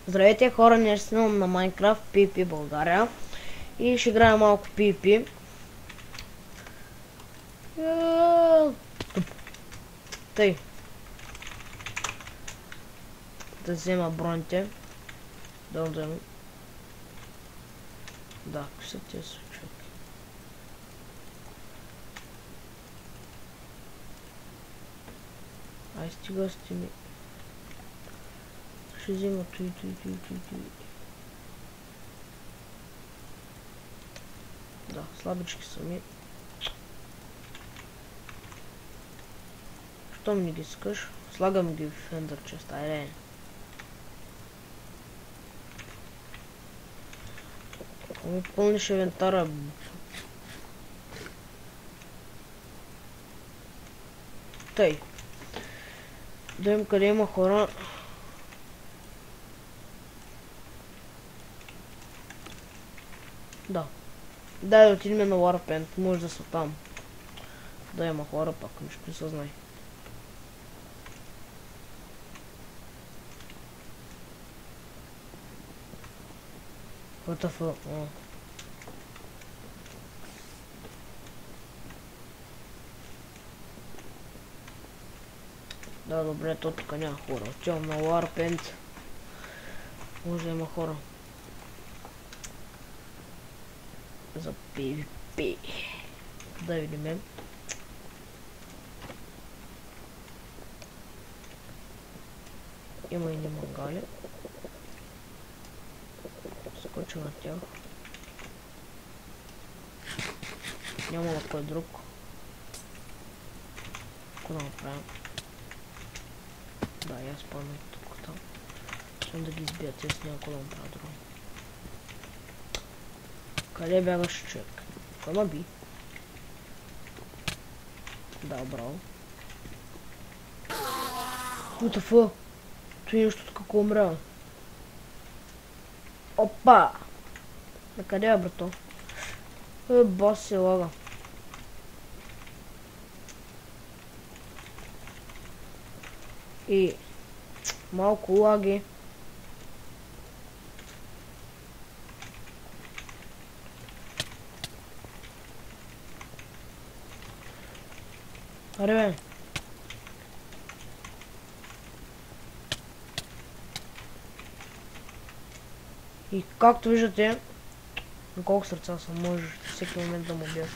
Здравейте хора, ние ще снимам на Minecraft PvP България и ще играем малко PvP. Тъй. Да взема броните. Да. Да, какви са тези случаи? Ай, стига сте ми. Ще взема той. Да, слабички са ми. Щом не ги искаш, слагам ги в Ender Chest, айде. Ами пълниш инвентара. Тъй. Да видим къде има хора. Да. Дай да отидем на Warpaint, може да са там. Да има хора, пак нищо не съзнай. What the fuck? Oh. Да, добре, то тук няма хора. Отивам на Warpaint. Може да има хора. За PvP. Да видим. Има и мангали. Скоча на тях. Няма на кой друг. Какво да направим? Да, я спаднах тук там. Искам да ги избия, тези някой да направя друго. Къде бягаш, човек? Кой ма би? Да, браво. What the fuck? Той нещо така умря. Опа! На къде е, брато? Бас се лага. И малко лаги. Аре бе. И както виждате, на колко сърца съм, може всеки момент да му бия.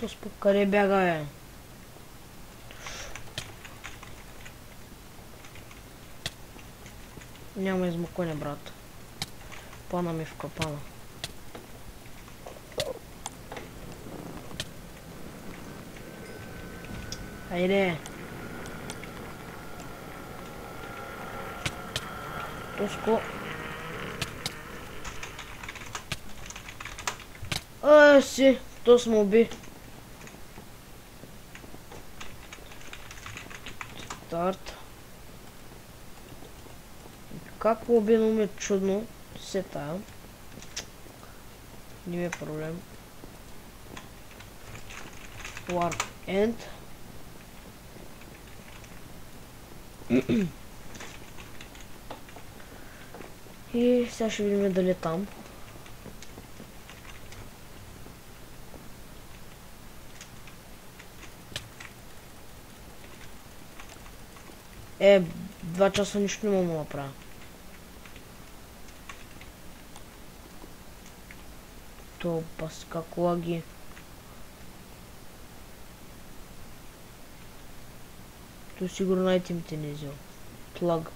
То спок, къде бяга, бе? Няма измъкване, брат. Пана ми в капана. Айде. Тоско. Си, то сме уби. Старт. Как му уби, но ми е чудно. Се тая. Не ми е проблем. Warp End. И сега ще видим дали е там. Е, 2 часа нищо не мога да направя. То бас как лаги. То сигурно най-тимите не е взел. Плаг.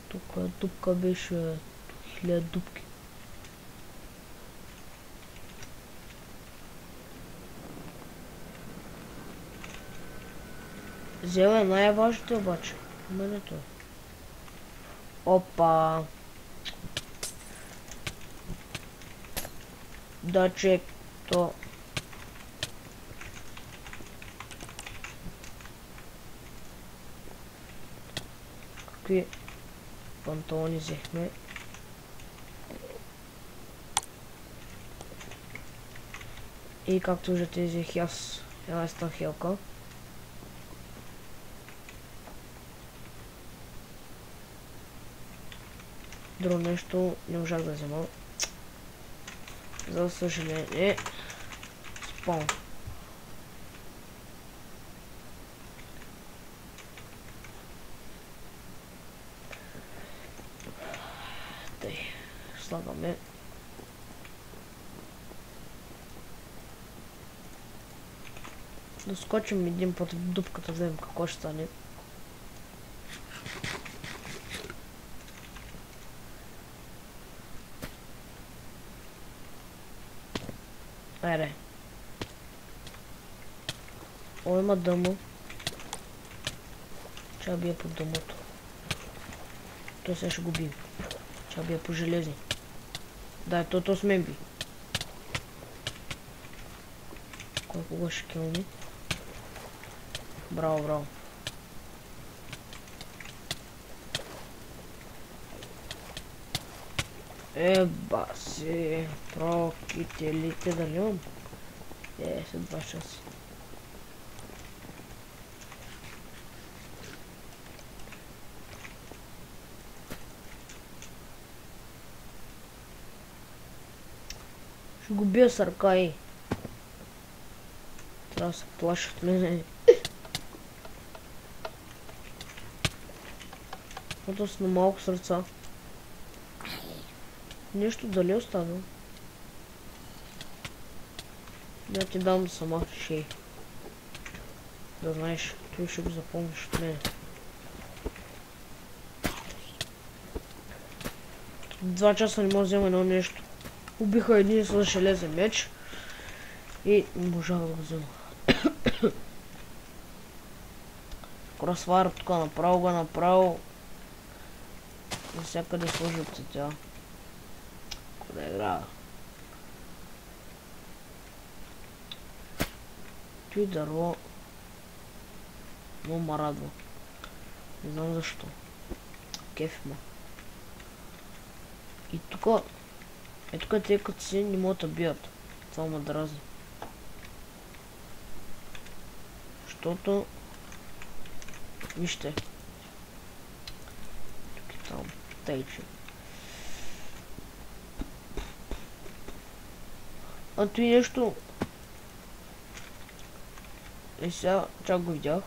Тук дупка беше 1000 дупки. Взел е най-важното обаче. Менето. Опа. Да, чек. То. Какви панталони взехме. И както виждате, взех аз една станхелка. Друго нещо не можах да взема. За съжаление. Спам. Тъй. Слагаме. Да скочим един път в дупката, да видим какво ще стане. Айде. О, има дъмо. Ча бия по дъмото. Той сега ще го бие. Ча бия по железни. Дай, то с мен би. Колко го ще килни? Браво, браво. Еба си. Прокителите дали имам? След 2 часа. Ще го бия с ръка и. Трябва да се плаши от мене. Ето с на малко сърца. Нещо дали оставил? Да ти дам сама шей. Да знаеш, той ще го запомниш от мене. 2 часа не мога да взема едно нещо. Убиха един с железен меч. И не можах да го взема. Кросвар тук направо го направо. Навсякъде сложи от цветя. Къде играя? Той дърво. Много ма радва. Не знам защо. Кеф ма. И тук. Тук те като си не могат да бият. Това ма дразни. Защото. Вижте. Тук и там. Тайче. А той нещо. И сега чак го видях.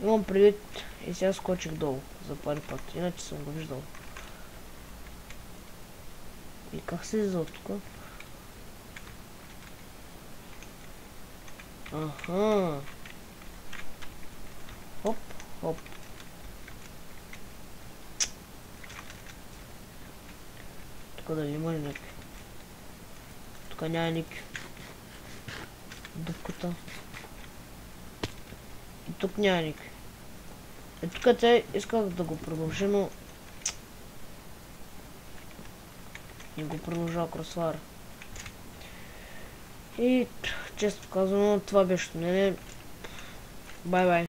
Имам предвид и сега скочих долу за първи път. Иначе съм го виждал. И как се излиза от тук? Аха. Хоп, хоп. Тук дали има ли някакви? Тук няма никакви. Дупката. И тук няма никакви. Тук те исках да го продължи, но не го продължава кросвара. И често казано, това беше от мене. Бай-бай.